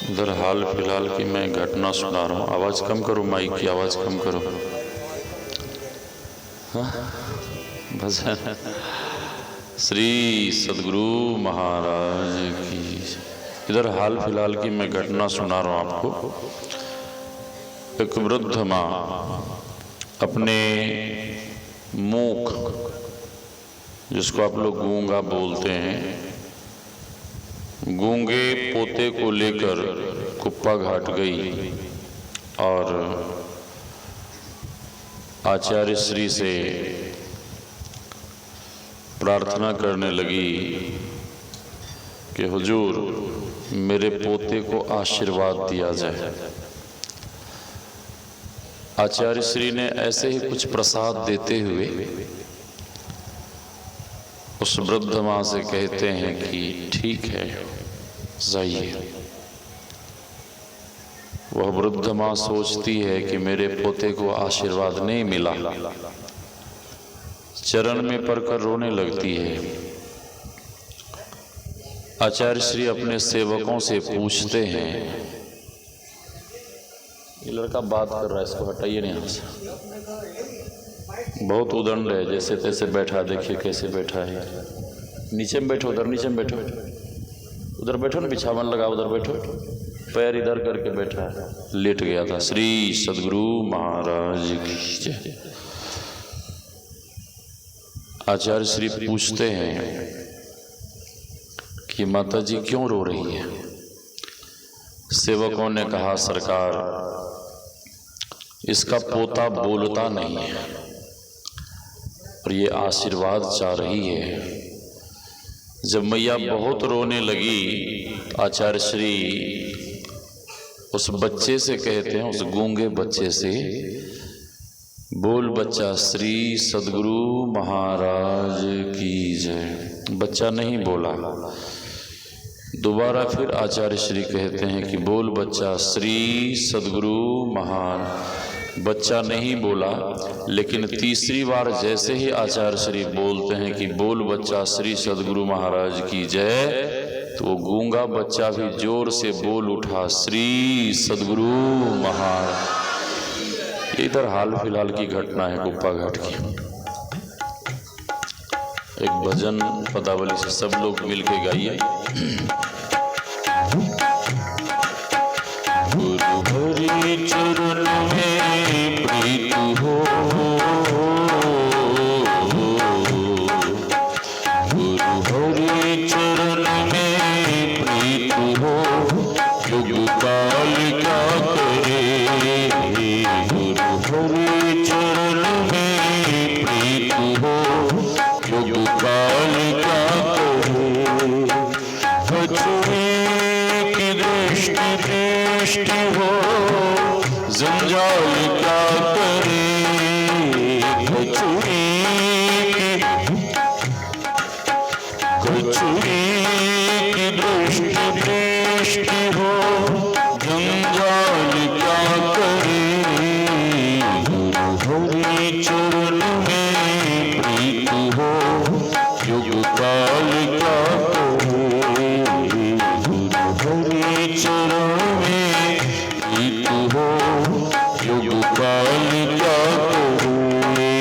इधर हाल फिलहाल की मैं घटना सुना रहा हूँ। आवाज़ कम करो, माइक की आवाज़ कम करो। हाँ भजन श्री सदगुरु महाराज की। इधर हाल फिलहाल की मैं घटना सुना रहा हूँ आपको। एक वृद्ध माँ अपने मूक, जिसको आप लोग गूंगा बोलते हैं, गूंगे पोते को लेकर कुप्पा घाट गई और आचार्य श्री से प्रार्थना करने लगी कि हुजूर मेरे पोते को आशीर्वाद दिया जाए। आचार्य श्री ने ऐसे ही कुछ प्रसाद देते हुए उस वृद्ध माँ से कहते हैं कि ठीक है जाइए। वह वृद्ध माँ सोचती है कि मेरे पोते को आशीर्वाद नहीं मिला, चरण में पड़कर रोने लगती है। आचार्य श्री अपने सेवकों से पूछते हैं, ये लड़का बात कर रहा है, इसको हटाइए नहीं यहाँ से। बहुत उदंड है, जैसे तैसे बैठा, देखिए कैसे बैठा है। नीचे में बैठो, उधर नीचे में बैठो, उधर बैठो ना, बिछावन लगा उधर बैठो, पैर इधर करके बैठा है, लेट गया था। श्री सदगुरु महाराज की जय। आचार्य श्री पूछते हैं कि माता जी क्यों रो रही है। सेवकों ने कहा सरकार इसका पोता बोलता नहीं है और ये आशीर्वाद चाह रही है। जब मैया बहुत रोने लगी, आचार्य श्री उस बच्चे से कहते हैं, उस गूंगे बच्चे से, बोल बच्चा श्री सदगुरु महाराज की जय। बच्चा नहीं बोला। दोबारा फिर आचार्य श्री कहते हैं कि बोल बच्चा श्री सदगुरु महाराज। बच्चा नहीं बोला, लेकिन तीसरी बार जैसे ही आचार्य श्री बोलते हैं कि बोल बच्चा श्री सदगुरु महाराज की जय, तो वो गूंगा बच्चा भी जोर से बोल उठा श्री सदगुरु महाराज। इधर हाल फिलहाल की घटना है कुप्पा घाट की। एक भजन पदावली से सब लोग मिलके गाइए। गुरु हरि चरण में प्रीत हो, गुरु हरि चरण में प्रीत हो, युग काल क्या करे। गुरु हरि चरण में प्रीत हो, युग काल क्या करे। बचने की दृष्टि हो, जंजाल क्या करे। कचुरी की दृष्टि हो, जंजाल क्या करे। गुरु हरि चरण में प्रीत हो, युग काल क्या करे। गुरु हरि चरण में प्रीत हो, युग काल क्या करे।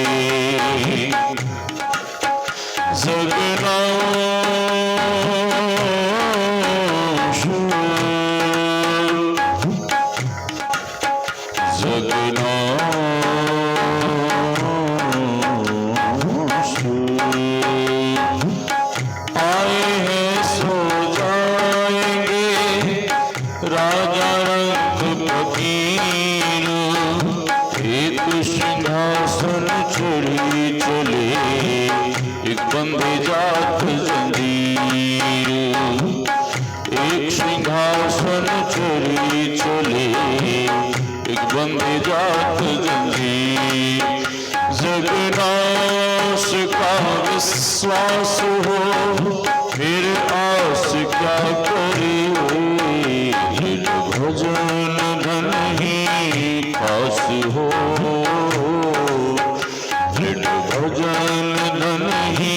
जगना आए हैं सो जाएंगे राजा रंग फकीर, एक सिंहासन चढ़ी चले एक बंदे जात जंजीर। एक सिंहासन चढ़ी चले एक बंदे जात जंजीर। जगनाश का विश्वास हो, फिर आस क्या करे। भजन धन ही खास हो, भजन धन ही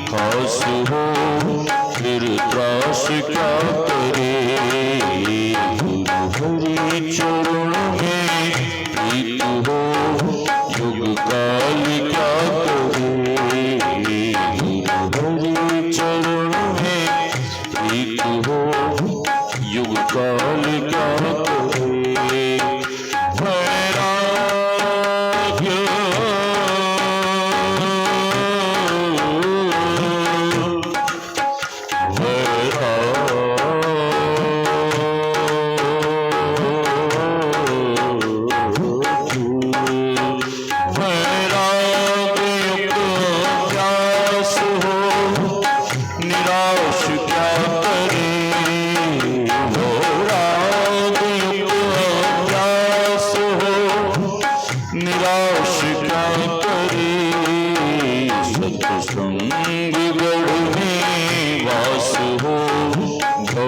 खास हो, फिर त्रास क्या करे।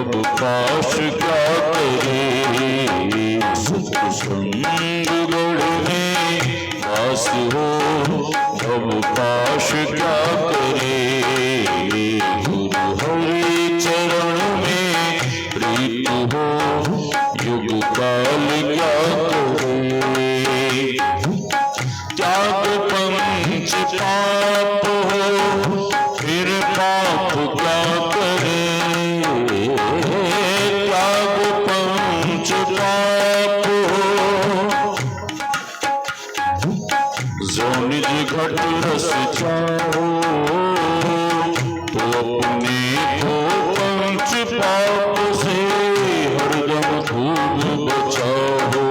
भव पाश क्या करे, सत्संग गढ़ में वास हो भव पाश क्या करे, गुरु हरि चरण में प्रीत हो युग काल क्या करे, त्याग पंच पाप हो फिर पाप क्या करे, त्याग पंच पाप हो जो निज घट रस चाहो, तो अपने को पंच पाप से हरदम खूब बचाओ,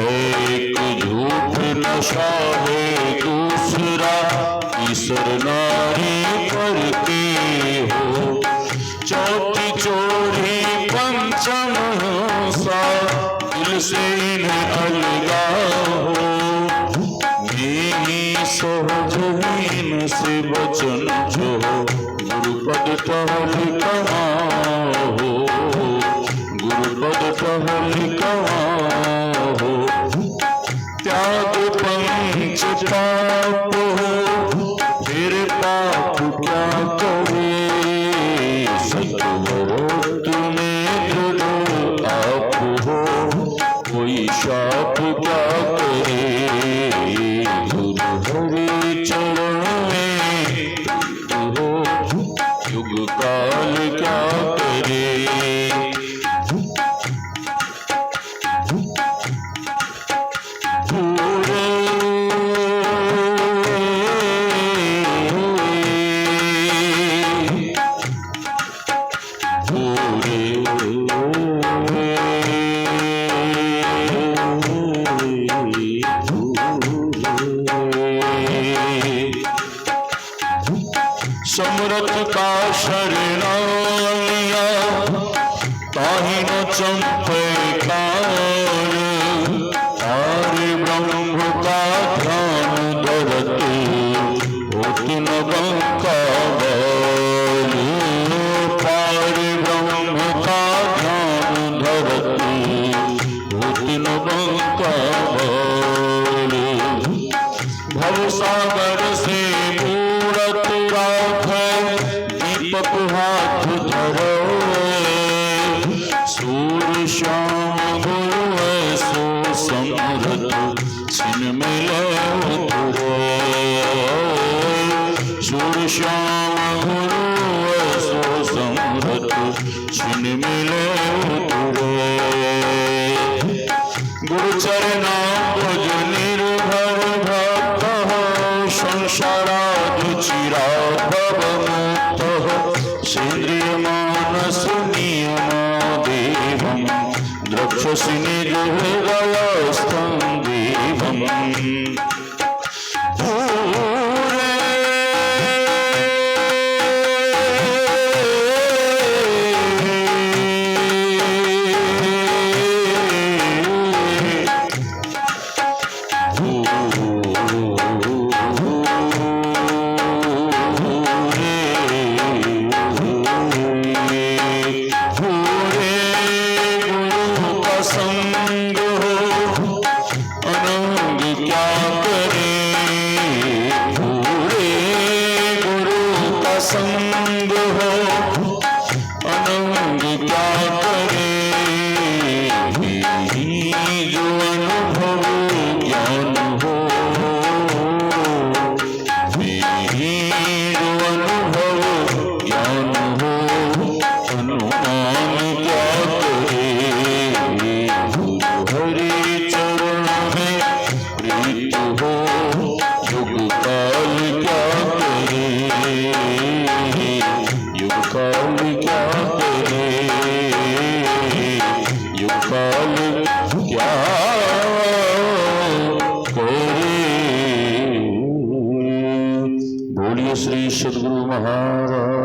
एक झूठ नशा है दूसरा ईश्वर नारी करके हो, चौथी चोरी पंचम सा दिल से इन्हें अलगाओ, सहजहीन से वचन जो गुरुपद टहल कहाँ हो, गुरुपद टहल कहाँ हो, त्याग पंच पाप हो फिर पाप क्या करे, सतवर तुम्हें दृढ़ आप हो कोई शाप क्या करे, हरि चरण में हो युग काल क्या करे, समरथ का शरणालिया ताहि न चंपे कार, आर्य ब्रह्म का ध्यान धरत होत न बंका बाल, पार ब्रह्म का ध्यान धरत होत न बंका बाल, भवसागर से मूरत दीपक हाथ धरो, सूर्य श्याम गुरु ऐसो समरथ छिन मिलो तुरो, सूर्य श्याम गुरु ऐसो समरथ छिन मिलो तुरो, गुरु चरणा बुझ निर्भर भक्त हो, संसारादि चिरा भव मुक्त हो, सेन्द्रिय मानस नियमादेवं द्रक्षसि निज हृदयस्थं देवम्, संग हो अनंग क्या करे, जो अनुभव ज्ञान हो, जो अनुभव ज्ञान हो, अनुमान क्या करे, हरि चरण में प्रीत हो युग काल क्या करे, युग काल क्या करे, युग काल क्या करे। बोलिए श्री सद्गुरु महाराज।